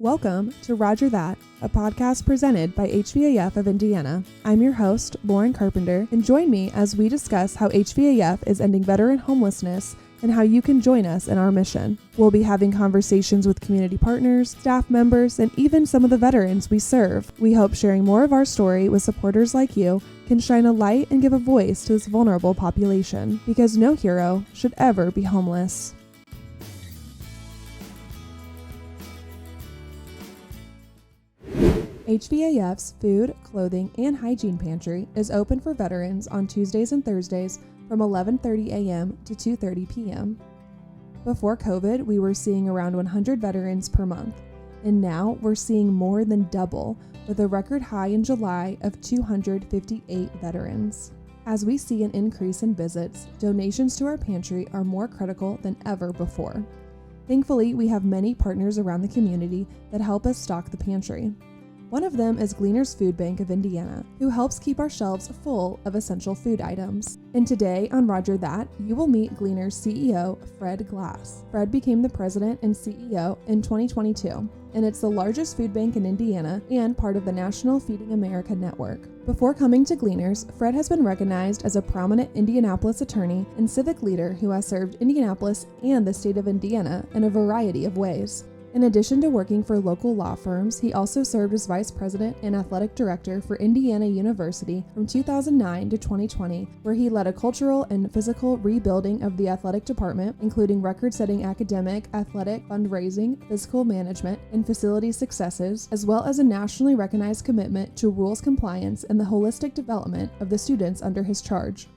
Welcome to Roger That, a podcast presented by HVAF of Indiana. I'm your host, Lauren Carpenter, and join me as we discuss how HVAF is ending veteran homelessness and how you can join us in our mission. We'll be having conversations with community partners, staff members, and even some of the veterans we serve. We hope sharing more of our story with supporters like you can shine a light and give a voice to this vulnerable population, because no hero should ever be homeless. HVAF's Food, Clothing, and Hygiene Pantry is open for veterans on Tuesdays and Thursdays from 11:30 a.m. to 2:30 p.m. Before COVID, we were seeing around 100 veterans per month, and now we're seeing more than double, with a record high in July of 258 veterans. As we see an increase in visits, donations to our pantry are more critical than ever before. Thankfully, we have many partners around the community that help us stock the pantry. One of them is Gleaners Food Bank of Indiana, who helps keep our shelves full of essential food items. And today on Roger That, you will meet Gleaners CEO Fred Glass. Fred became the president and CEO in 2022, and it's the largest food bank in Indiana and part of the National Feeding America network. Before coming to Gleaners, Fred has been recognized as a prominent Indianapolis attorney and civic leader who has served Indianapolis and the state of Indiana in a variety of ways. In addition to working for local law firms, he also served as vice president and athletic director for Indiana University from 2009 to 2020, where he led a cultural and physical rebuilding of the athletic department, including record-setting academic, athletic, fundraising, physical management, and facility successes, as well as a nationally recognized commitment to rules compliance and the holistic development of the students under his charge.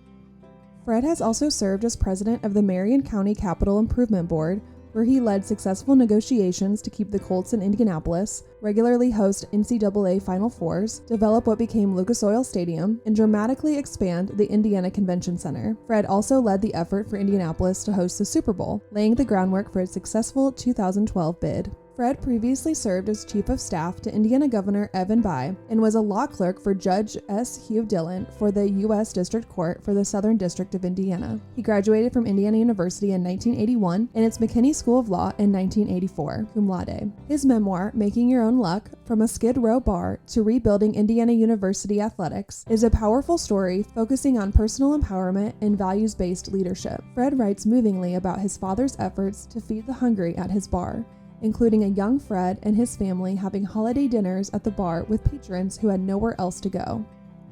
Fred has also served as president of the Marion County Capital Improvement Board, where he led successful negotiations to keep the Colts in Indianapolis, regularly host NCAA Final Fours, develop what became Lucas Oil Stadium, and dramatically expand the Indiana Convention Center. Fred also led the effort for Indianapolis to host the Super Bowl, laying the groundwork for its successful 2012 bid. Fred previously served as Chief of Staff to Indiana Governor Evan Bayh and was a law clerk for Judge S. Hugh Dillon for the U.S. District Court for the Southern District of Indiana. He graduated from Indiana University in 1981 and its McKinney School of Law in 1984, cum laude. His memoir, Making Your Own Luck, From a Skid Row Bar to Rebuilding Indiana University Athletics, is a powerful story focusing on personal empowerment and values-based leadership. Fred writes movingly about his father's efforts to feed the hungry at his bar, including a young Fred and his family having holiday dinners at the bar with patrons who had nowhere else to go.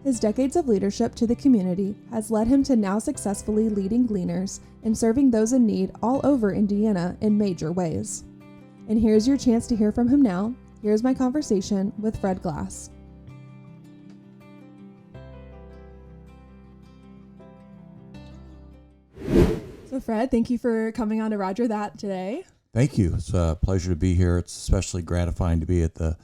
His decades of leadership to the community has led him to now successfully leading Gleaners and serving those in need all over Indiana in major ways. And here's your chance to hear from him now. Here's my conversation with Fred Glass. So Fred, thank you for coming on to Roger That today. Thank you. It's a pleasure to be here. It's especially gratifying to be at the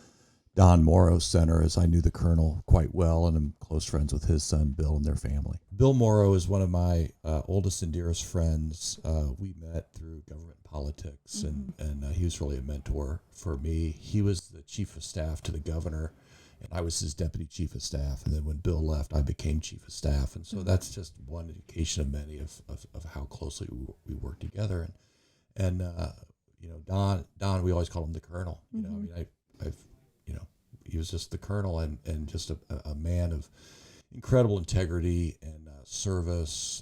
Don Morrow Center, as I knew the Colonel quite well, and I'm close friends with his son, Bill, and their family. Bill Morrow is one of my oldest and dearest friends. We met through government politics, and he was really a mentor for me. He was the chief of staff to the governor, and I was his deputy chief of staff. And then when Bill left, I became chief of staff. And so that's just one indication of many of how closely we worked together. And you know, Don, we always called him the Colonel. You know, I mean, I've he was just the Colonel and just a man of incredible integrity and service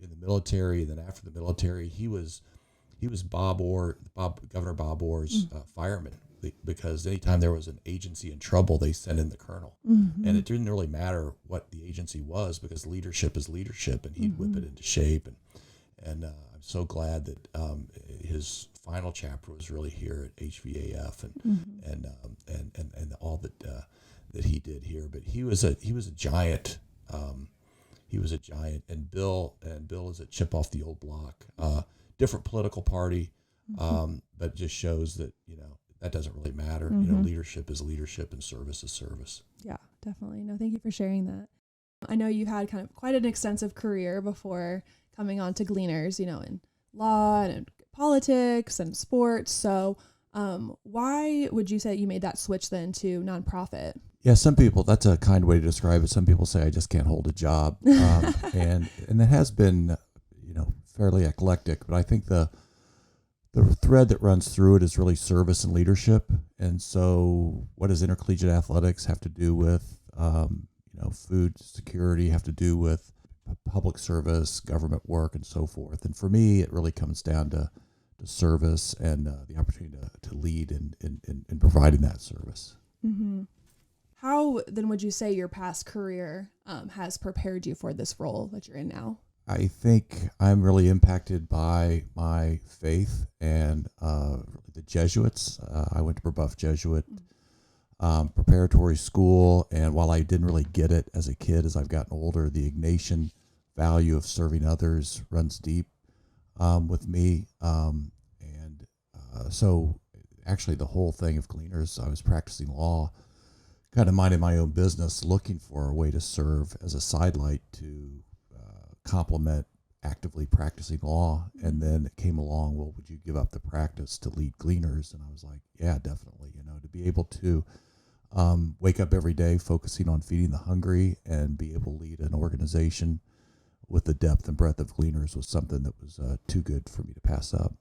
in the military. And then after the military, he was Governor Bob Orr's fireman, because anytime there was an agency in trouble, they sent in the Colonel. And it didn't really matter what the agency was, because leadership is leadership, and he'd whip it into shape. And I'm so glad that his final chapter was really here at HVAF and all that he did here. But he was a giant. He was a giant, and Bill is a chip off the old block. Different political party, but just shows that that doesn't really matter. Leadership is leadership, and service is service. Yeah, definitely. No, thank you for sharing that. I know you had kind of quite an extensive career before coming on to Gleaners, in law and in politics and sports. So why would you say you made that switch then to nonprofit? Yeah, some people, that's a kind way to describe it. Some people say I just can't hold a job. And it has been, fairly eclectic, but I think the the thread that runs through it is really service and leadership. And so what does intercollegiate athletics have to do with, food security, have to do with public service, government work, and so forth. And for me, it really comes down to service and the opportunity to lead in providing that service. Mm-hmm. How then would you say your past career has prepared you for this role that you're in now? I think I'm really impacted by my faith and the Jesuits. I went to Brebeuf Jesuit preparatory school, and while I didn't really get it as a kid, as I've gotten older, the Ignatian value of serving others runs deep with me. So actually the whole thing of Gleaners, I was practicing law, kind of minding my own business, looking for a way to serve as a sidelight to complement actively practicing law. And then it came along, well, would you give up the practice to lead Gleaners? And I was like, yeah, definitely. To be able to wake up every day focusing on feeding the hungry and be able to lead an organization with the depth and breadth of Gleaners was something that was too good for me to pass up.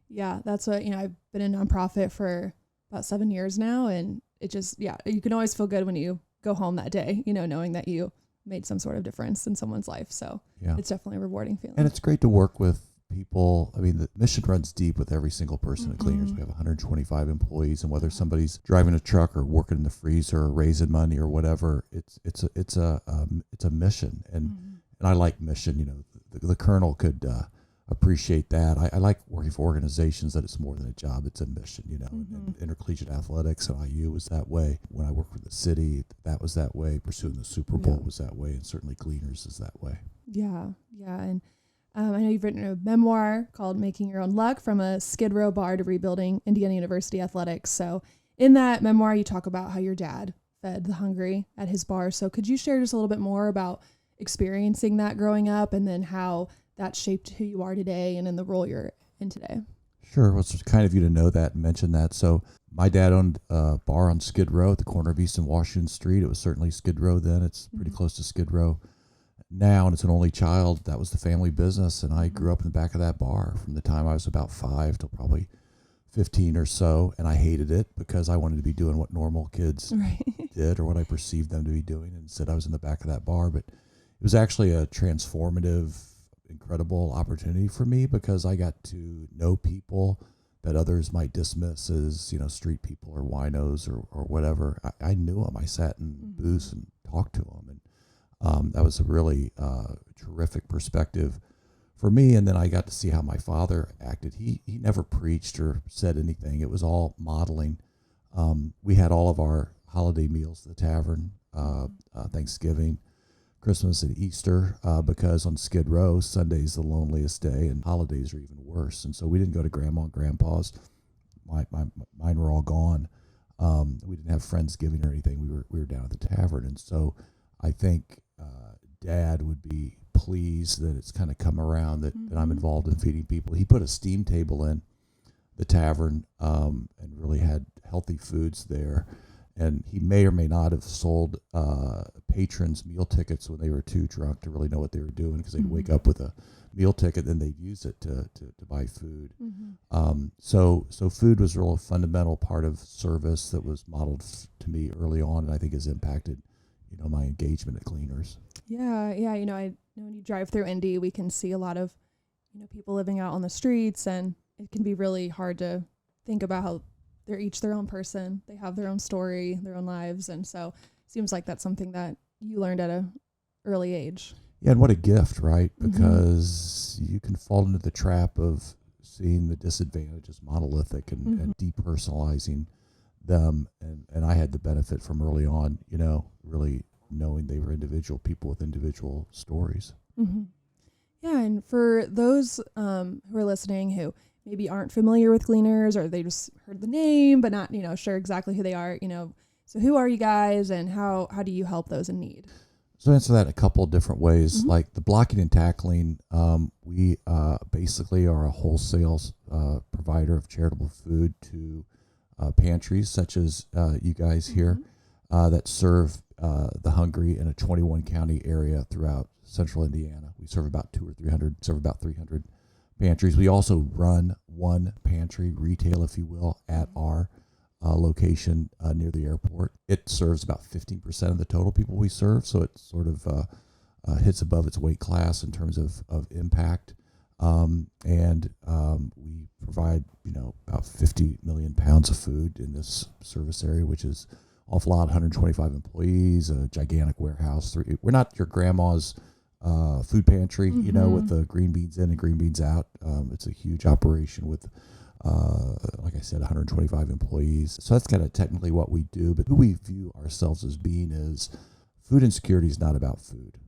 Yeah, that's what, I've been a nonprofit for about 7 years now. And it just, you can always feel good when you go home that day, knowing that you made some sort of difference in someone's life. So it's definitely a rewarding feeling. And it's great to work with people. I mean, the mission runs deep with every single person at Gleaners. We have 125 employees, and whether somebody's driving a truck or working in the freezer or raising money or whatever, it's a mission. And I like mission. The colonel could appreciate that. I like working for organizations that it's more than a job, it's a mission, and intercollegiate athletics and IU was that way. When I worked for the city, that was that way. Pursuing the Super Bowl was that way, and certainly Gleaners is that way. Yeah. And I know you've written a memoir called Making Your Own Luck, From a Skid Row Bar to Rebuilding Indiana University Athletics. So in that memoir, you talk about how your dad fed the hungry at his bar. So could you share just a little bit more about experiencing that growing up, and then how that shaped who you are today and in the role you're in today? Sure. Well, it's kind of you to know that and mention that. So my dad owned a bar on Skid Row at the corner of East and Washington Street. It was certainly Skid Row then. It's pretty close to Skid Row now, and it's an only child. That was the family business, and I grew up in the back of that bar from the time I was about 5 till probably 15 or so, and I hated it because I wanted to be doing what normal kids did, or what I perceived them to be doing, and instead I was in the back of that bar. But it was actually a transformative, incredible opportunity for me because I got to know people that others might dismiss as, street people or winos or whatever. I knew them. I sat in booths and talked to them, and that was a really terrific perspective for me. And then I got to see how my father acted. He never preached or said anything. It was all modeling. We had all of our holiday meals at the tavern, Thanksgiving, Christmas, and Easter, because on Skid Row, Sunday's the loneliest day and holidays are even worse. And so we didn't go to grandma and grandpa's. Mine were all gone. We didn't have Friendsgiving or anything. We were down at the tavern. And so I think Dad would be pleased that it's kind of come around that I'm involved in feeding people. He put a steam table in the tavern and really had healthy foods there. And he may or may not have sold patrons meal tickets when they were too drunk to really know what they were doing, because they'd wake up with a meal ticket, then they'd use it to buy food. So food was a real fundamental part of service that was modeled to me early on, and I think has impacted, my engagement at Gleaners. Yeah. I know when you drive through Indy, we can see a lot of, people living out on the streets, and it can be really hard to think about how they're each their own person. They have their own story, their own lives. And so it seems like that's something that you learned at an early age. Yeah, and what a gift, right? Because you can fall into the trap of seeing the disadvantage as monolithic and depersonalizing them. And I had the benefit from early on, really knowing they were individual people with individual stories. Yeah, and for those who are listening who maybe aren't familiar with Gleaners, or they just heard the name but not, sure exactly who they are, so who are you guys, and how do you help those in need? So answer that in a couple of different ways. Like the blocking and tackling, we basically are a wholesale provider of charitable food to pantries such as you guys here that serve the hungry in a 21 county area throughout central Indiana. We serve about 300 pantries. We also run one pantry, retail, if you will, at our location near the airport. It serves about 15% of the total people we serve, so it sort of hits above its weight class in terms of impact. We provide, about 50 million pounds of food in this service area, which is awful lot, 125 employees, a gigantic warehouse. We're not your grandma's food pantry, with the green beans in and green beans out. It's a huge operation with, like I said, 125 employees. So that's kind of technically what we do. But who we view ourselves as being is food insecurity is not about food.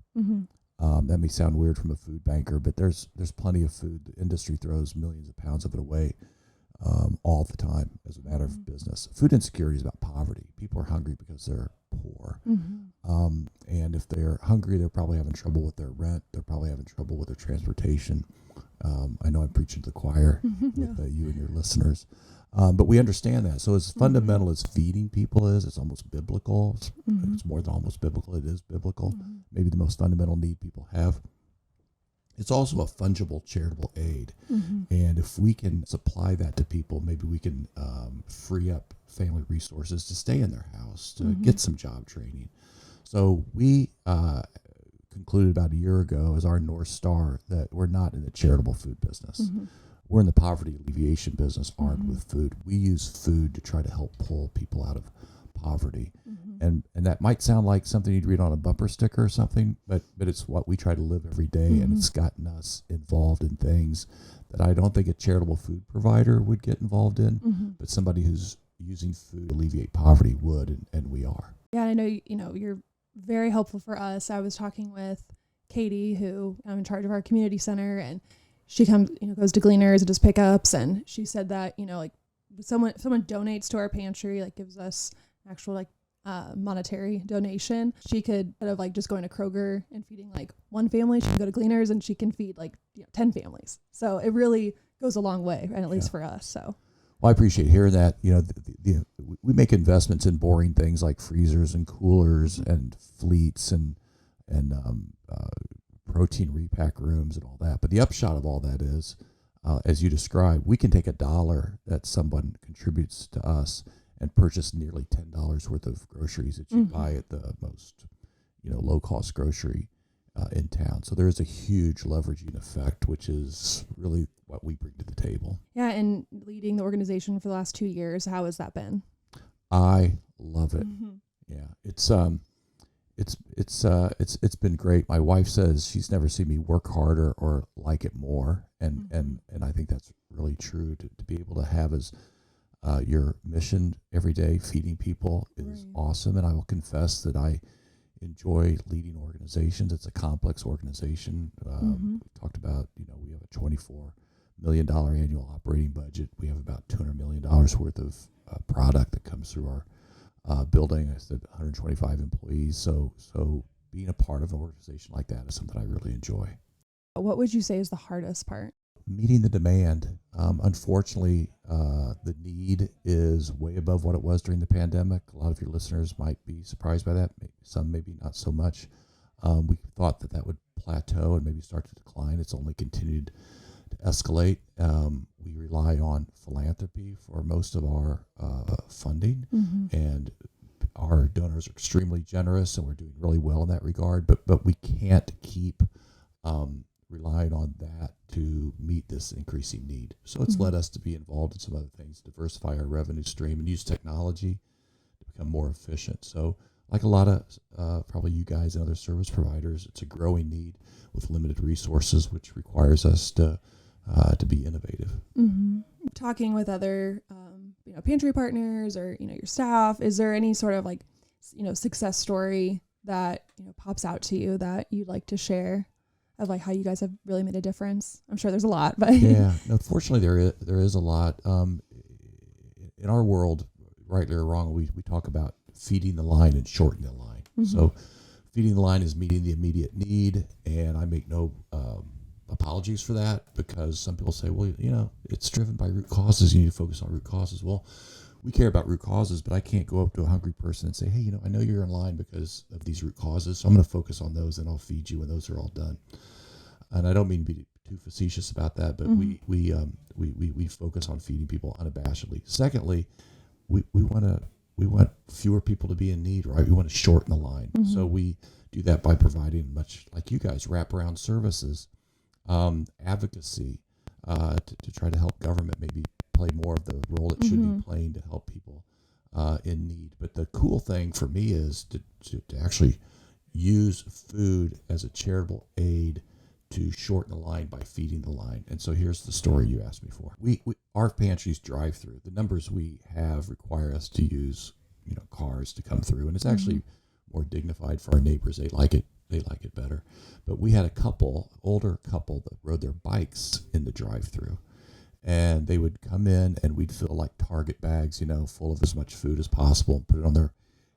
That may sound weird from a food banker, but there's plenty of food. The industry throws millions of pounds of it away all the time as a matter of business. Food insecurity is about poverty. People are hungry because they're poor. And if they're hungry, they're probably having trouble with their rent. They're probably having trouble with their transportation. I know I'm preaching to the choir with you and your listeners. But we understand that. So as fundamental as feeding people is, it's almost biblical. It's more than almost biblical. It is biblical. Maybe the most fundamental need people have. It's also a fungible charitable aid. And if we can supply that to people, maybe we can free up family resources to stay in their house, to get some job training. So we concluded about a year ago as our North Star that we're not in the charitable food business. We're in the poverty alleviation business armed with food. We use food to try to help pull people out of poverty. And that might sound like something you'd read on a bumper sticker or something, but it's what we try to live every day, and it's gotten us involved in things that I don't think a charitable food provider would get involved in, but somebody who's using food to alleviate poverty would, and we are. Yeah, I know, you're very helpful for us. I was talking with Katie, who I'm in charge of our community center, and she comes, goes to Gleaners and does pickups, and she said that, like someone donates to our pantry, like gives us actual monetary donation. She could, instead of just going to Kroger and feeding one family, she can go to Gleaners and she can feed 10 families. So it really goes a long way, and at least for us. So. Well, I appreciate hearing that. We make investments in boring things like freezers and coolers and fleets and protein repack rooms and all that. But the upshot of all that is, as you described, we can take $1 that someone contributes to us and purchase nearly $10 worth of groceries that you buy at the most, low-cost grocery in town. So there is a huge leveraging effect, which is really what we bring to the table. Yeah, and leading the organization for the last 2 years, how has that been? I love it. Yeah, it's been great. My wife says she's never seen me work harder or like it more, and I think that's really true. To be able to have as your mission every day, feeding people, is awesome. And I will confess that I enjoy leading organizations. It's a complex organization. We talked about, we have a $24 million annual operating budget. We have about $200 million worth of product that comes through our building. I said 125 employees. So being a part of an organization like that is something I really enjoy. What would you say is the hardest part? Meeting the demand. Unfortunately, the need is way above what it was during the pandemic. A lot of your listeners might be surprised by that. Some maybe not so much. We thought that would plateau and maybe start to decline. It's only continued to escalate. We rely on philanthropy for most of our funding, and our donors are extremely generous, and we're doing really well in that regard. But we can't keep relying on that to meet this increasing need. So it's led us to be involved in some other things, diversify our revenue stream, and use technology to become more efficient. So like a lot of probably you guys and other service providers, it's a growing need with limited resources, which requires us to be innovative. Talking with other pantry partners or your staff, is there any sort of success story that pops out to you that you'd like to share of how you guys have really made a difference? I'm sure there's a lot, but yeah, no, fortunately there is a lot. In our world, rightly or wrong, we talk about feeding the line and shortening the line. So feeding the line is meeting the immediate need, and I make no apologies for that, because some people say, well, it's driven by root causes. You need to focus on root causes. Well, we care about root causes, but I can't go up to a hungry person and say, hey, I know you're in line because of these root causes, so I'm going to focus on those and I'll feed you when those are all done. And I don't mean to be too facetious about that, but we focus on feeding people unabashedly. Secondly, we want fewer people to be in need, right? We want to shorten the line. So we do that by providing, much like you guys, wraparound services, advocacy, to try to help government maybe play more of the role it should be playing to help people in need. But the cool thing for me is to actually use food as a charitable aid to shorten the line by feeding the line. And so here's the story you asked me for. Our pantries drive through. The numbers we have require us to use, cars to come through, and it's actually more dignified for our neighbors. They like it. They like it better. But we had older couple that rode their bikes in the drive-through, and they would come in and we'd fill like Target bags, full of as much food as possible, and put it on their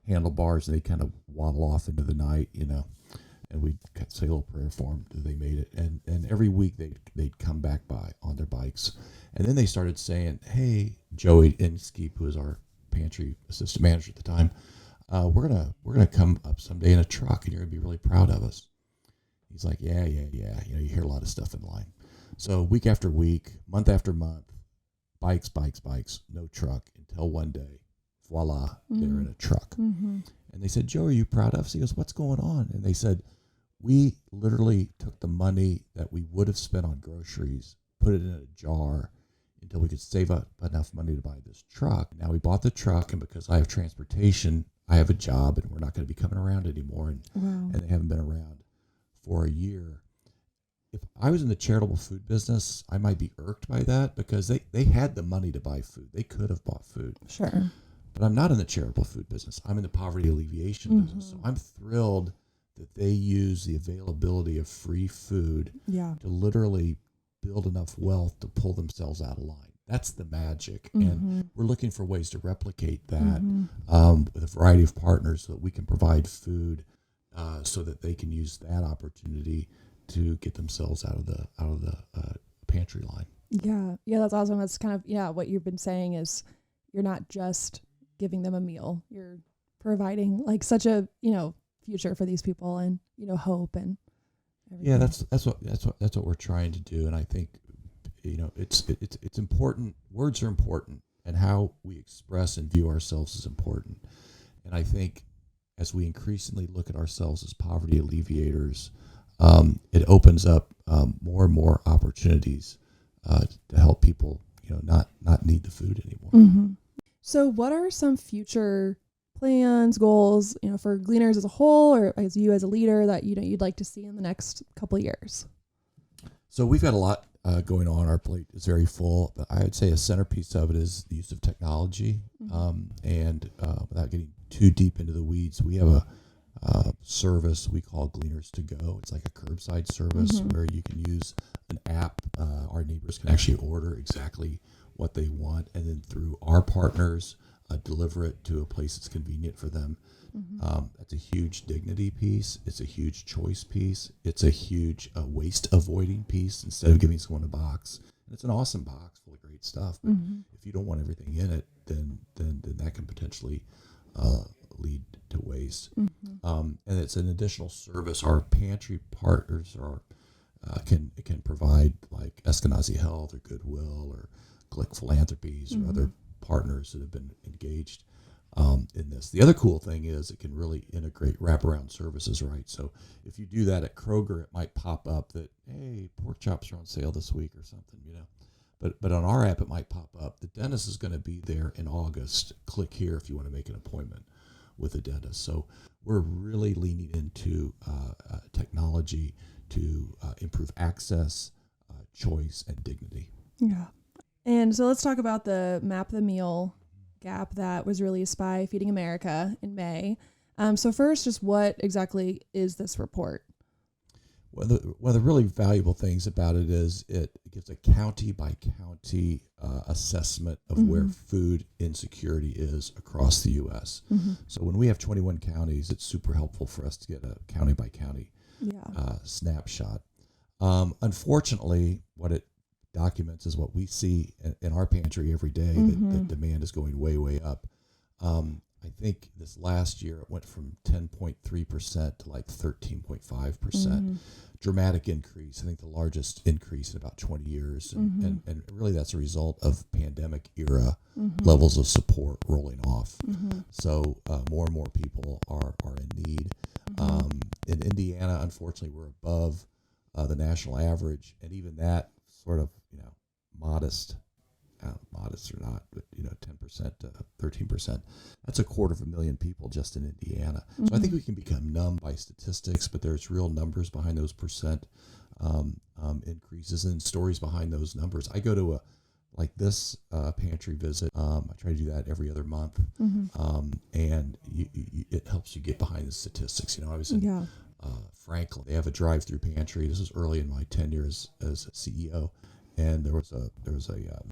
handlebars, and they kind of waddle off into the night, and we'd say a little prayer for them that they made it. And every week they'd come back by on their bikes. And then they started saying, hey, Joey Inskeep, who was our pantry assistant manager at the time, we're gonna come up someday in a truck, and you're gonna be really proud of us. He's like, yeah. You hear a lot of stuff in line. So week after week, month after month, bikes, no truck, until one day, voila, they're in a truck. And they said, Joe, are you proud of us? He goes, what's going on? And they said, we literally took the money that we would have spent on groceries, put it in a jar until we could save up enough money to buy this truck. Now we bought the truck, and because I have transportation, I have a job, and we're not going to be coming around anymore. And they haven't been around for a year. If I was in the charitable food business, I might be irked by that, because they had the money to buy food. They could have bought food. Sure. But I'm not in the charitable food business. I'm in the poverty alleviation business. So I'm thrilled that they use the availability of free food to literally build enough wealth to pull themselves out of line. That's the magic. And we're looking for ways to replicate that with a variety of partners, so that we can provide food so that they can use that opportunity to get themselves out of the pantry line. Yeah, that's awesome. That's kind of what you've been saying is you're not just giving them a meal. You're providing like such a future for these people, and hope and everything. Yeah, that's what we're trying to do. And I think it's important. Words are important, and how we express and view ourselves is important. And I think as we increasingly look at ourselves as poverty alleviators, it opens up more and more opportunities to help people not need the food anymore. So what are some future plans, goals, for Gleaners as a whole, or as you as a leader, that you'd like to see in the next couple of years? So we've got a lot going on. Our plate is very full, but I would say a centerpiece of it is the use of technology. And without getting too deep into the weeds, we have a service we call Gleaners to Go. It's like a curbside service where you can use an app. Our neighbors can actually order exactly what they want, and then through our partners deliver it to a place that's convenient for them. That's a huge dignity piece. It's a huge choice piece. It's a huge waste avoiding piece. Instead of giving someone a box, and it's an awesome box full of great stuff, but if you don't want everything in it, then that can potentially lead to waste. And it's an additional service. Our pantry partners can provide, like Eskenazi Health or Goodwill or Glick Philanthropies or other partners that have been engaged in this. The other cool thing is it can really integrate wraparound services, right? So if you do that at Kroger, it might pop up that, hey, pork chops are on sale this week or something, But on our app, it might pop up. The dentist is going to be there in August. Click here if you want to make an appointment with a dentist. So we're really leaning into technology to improve access, choice, and dignity. Yeah. And so let's talk about the Map the Meal gap that was released by Feeding America in May. So first, just what exactly is this report? One of the really valuable things about it is it gives a county by county assessment of where food insecurity is across the U.S. So when we have 21 counties, it's super helpful for us to get a county by county snapshot. Unfortunately, what it documents is what we see in our pantry every day, that demand is going way, way up. I think this last year it went from 10.3% to like 13.5%. Dramatic increase. I think the largest increase in about 20 years. And really that's a result of pandemic era levels of support rolling off. So more and more people are in need. In Indiana, unfortunately, we're above the national average. And even that sort of, modest or not, but 10% to 13%. That's 250,000 people just in Indiana. So I think we can become numb by statistics, but there's real numbers behind those percent increases and stories behind those numbers. I go to this pantry visit. I try to do that every other month, and it helps you get behind the statistics. I was in Franklin. They have a drive-through pantry. This was early in my tenure as CEO. And there was a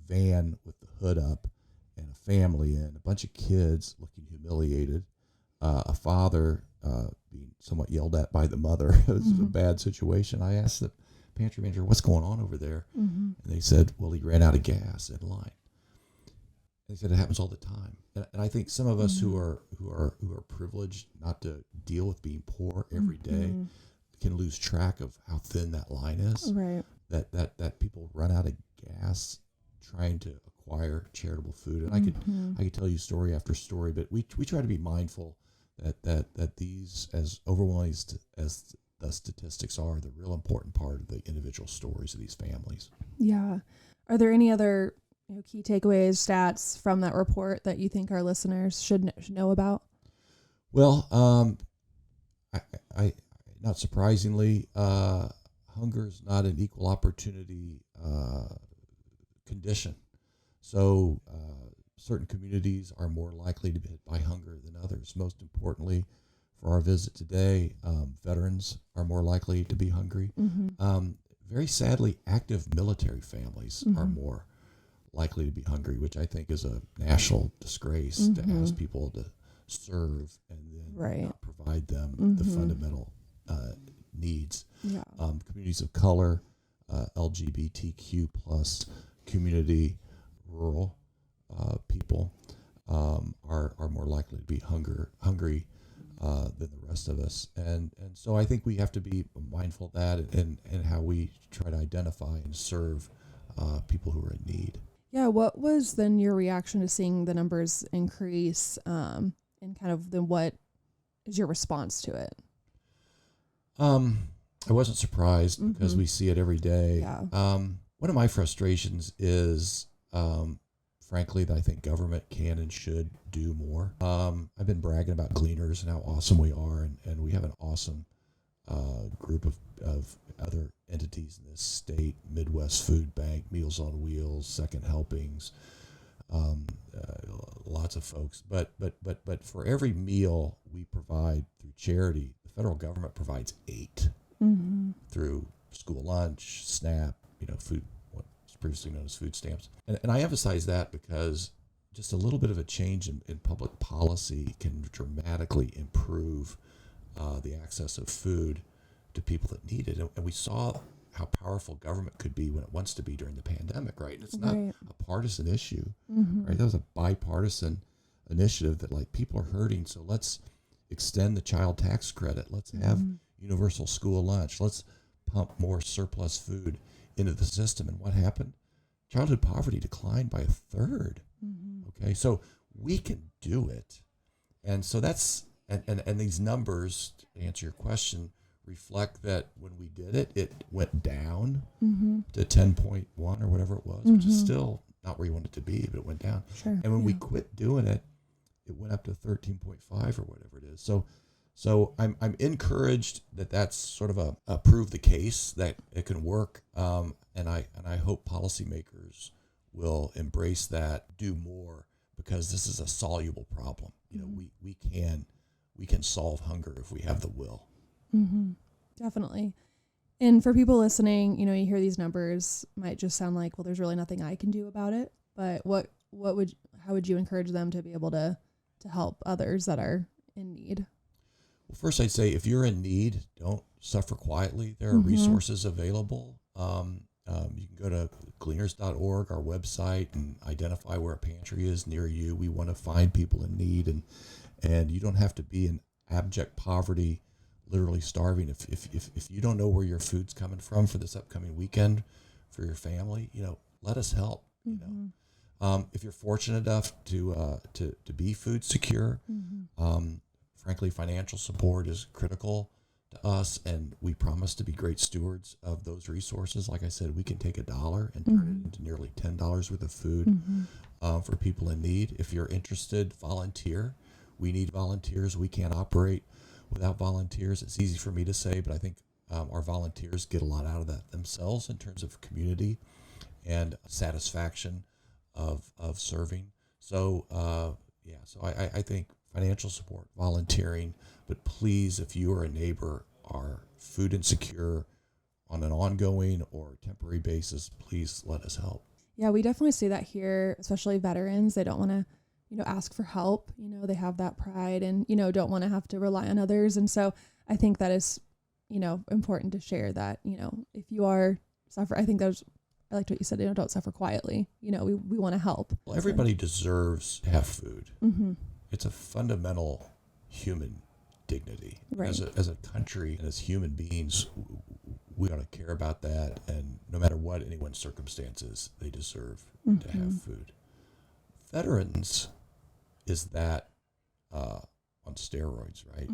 van with the hood up and a family and a bunch of kids looking humiliated, a father being somewhat yelled at by the mother. It was a bad situation. I asked the pantry manager, "What's going on over there?" And they said, "Well, he ran out of gas in line." They said it happens all the time. And I think some of us who are privileged not to deal with being poor every day can lose track of how thin that line is. Right. That people run out of gas trying to acquire charitable food. And I could tell you story after story, but we try to be mindful that these, as overwhelming as the statistics are, the real important part of the individual stories of these families. Yeah. Are there any other key takeaways, stats from that report that you think our listeners should know about? Well, I not surprisingly, hunger is not an equal opportunity condition. So certain communities are more likely to be hit by hunger than others. Most importantly, for our visit today, veterans are more likely to be hungry. Very sadly, active military families are more likely to be hungry, which I think is a national disgrace to ask people to serve and then not provide them the fundamental needs. Communities of color, LGBTQ plus community, rural people are more likely to be hungry than the rest of us, and so I think we have to be mindful of that and how we try to identify and serve people who are in need. Yeah, what was then your reaction to seeing the numbers increase, and kind of then what is your response to it? I wasn't surprised because we see it every day. Yeah. One of my frustrations is, frankly, that I think government can and should do more. I've been bragging about Gleaners and how awesome we are, and we have an awesome group of other entities in this state: Midwest Food Bank, Meals on Wheels, Second Helpings, lots of folks. But for every meal we provide through charity, the federal government provides 8 through school lunch, SNAP, food, what's previously known as food stamps. And I emphasize that because just a little bit of a change in public policy can dramatically improve the access of food to people that need it. And we saw how powerful government could be when it wants to be during the pandemic, right? And it's not a partisan issue, right? That was a bipartisan initiative that people are hurting, so let's extend the child tax credit. Let's have universal school lunch. Let's pump more surplus food into the system. And what happened? Childhood poverty declined by 1/3. Okay, so we can do it. And so that's, and these numbers, to answer your question, reflect that when we did it, it went down to 10.1 or whatever it was, which is still not where you want it to be, but it went down. Sure. And when we quit doing it, it went up to 13.5 or whatever it is. So I'm encouraged that that's sort of a prove the case that it can work. And I hope policymakers will embrace that, do more, because this is a soluble problem. We can solve hunger if we have the will. Definitely. And for people listening, you hear these numbers, might just sound like, well, there's really nothing I can do about it. But how would you encourage them to be able to help others that are in need? Well, first I'd say if you're in need, don't suffer quietly. There are resources available. You can go to Gleaners.org, our website, and identify where a pantry is near you. We want to find people in need, and you don't have to be in abject poverty, literally starving. If you don't know where your food's coming from for this upcoming weekend for your family, let us help. If you're fortunate enough to be food secure, frankly, financial support is critical to us, and we promise to be great stewards of those resources. Like I said, we can take $1 and turn it into nearly $10 worth of food for people in need. If you're interested, volunteer. We need volunteers. We can't operate without volunteers. It's easy for me to say, but I think our volunteers get a lot out of that themselves in terms of community and satisfaction of serving. So I think financial support, volunteering, but please, if you or a neighbor are food insecure on an ongoing or temporary basis, please let us help. Yeah, we definitely see that here, especially veterans. They don't want to, ask for help. They have that pride and, don't want to have to rely on others. And so I think that is, important to share that, if you are suffering, I liked what you said, don't suffer quietly. We want to help. Well, everybody deserves to have food. Mm-hmm. It's a fundamental human dignity. Right. As a country and as human beings, we ought to care about that. And no matter what anyone's circumstances, they deserve to have food. Veterans is that on steroids, right?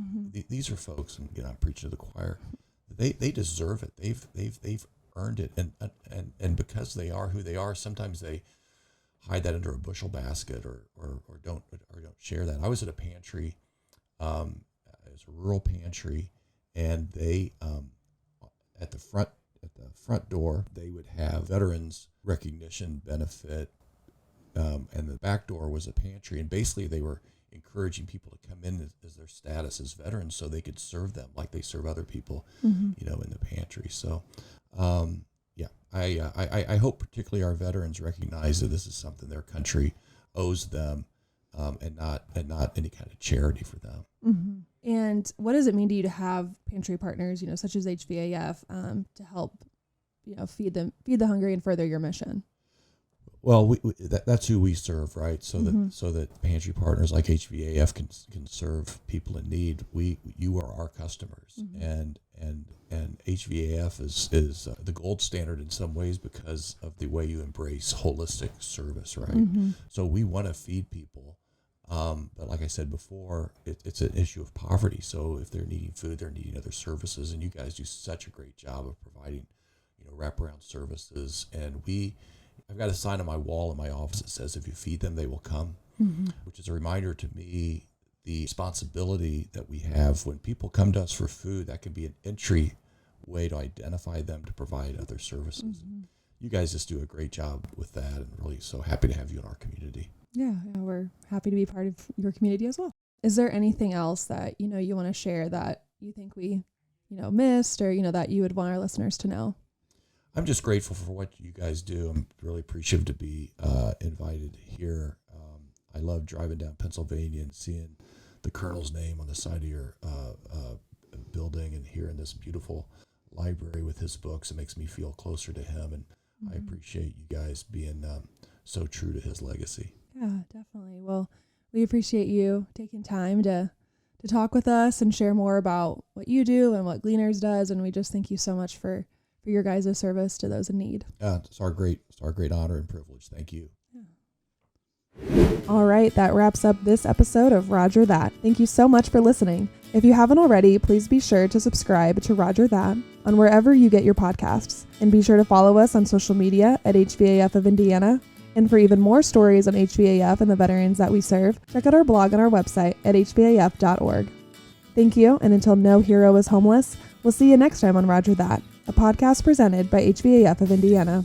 These are folks, and I'm preaching to the choir. They deserve it. They've earned it, and because they are who they are, sometimes they hide that under a bushel basket or don't share that. I was at a pantry, it was a rural pantry, and they at the front door they would have veterans recognition benefit, and the back door was a pantry, and basically they were encouraging people to come in as their status as veterans so they could serve them like they serve other people, in the pantry. So, I hope particularly our veterans recognize that this is something their country owes them, and not any kind of charity for them. Mm-hmm. And what does it mean to you to have pantry partners, such as HVAF, to help, feed the hungry and further your mission? Well, that's who we serve, right? So that pantry partners like HVAF can serve people in need. You are our customers, and HVAF is the gold standard in some ways because of the way you embrace holistic service, right? So we want to feed people, but like I said before, it's an issue of poverty. So if they're needing food, they're needing other services, and you guys do such a great job of providing, wraparound services, and I've got a sign on my wall in my office that says, if you feed them, they will come, which is a reminder to me, the responsibility that we have when people come to us for food. That can be an entry way to identify them to provide other services. You guys just do a great job with that, and really so happy to have you in our community. Yeah, we're happy to be part of your community as well. Is there anything else that, you want to share that you think we, missed, or, that you would want our listeners to know? I'm just grateful for what you guys do. I'm really appreciative to be invited here. I love driving down Pennsylvania and seeing the Colonel's name on the side of your building, and hearing this beautiful library with his books. It makes me feel closer to him, and I appreciate you guys being so true to his legacy. Yeah, definitely. Well, we appreciate you taking time to talk with us and share more about what you do and what Gleaners does, and we just thank you so much for your guys' service to those in need. It's our great honor and privilege. Thank you. All right, that wraps up this episode of Roger That. Thank you so much for listening. If you haven't already, please be sure to subscribe to Roger That on wherever you get your podcasts. And be sure to follow us on social media at HVAF of Indiana. And for even more stories on HVAF and the veterans that we serve, check out our blog on our website at hvaf.org. Thank you, and until no hero is homeless, we'll see you next time on Roger That, a podcast presented by HVAF of Indiana.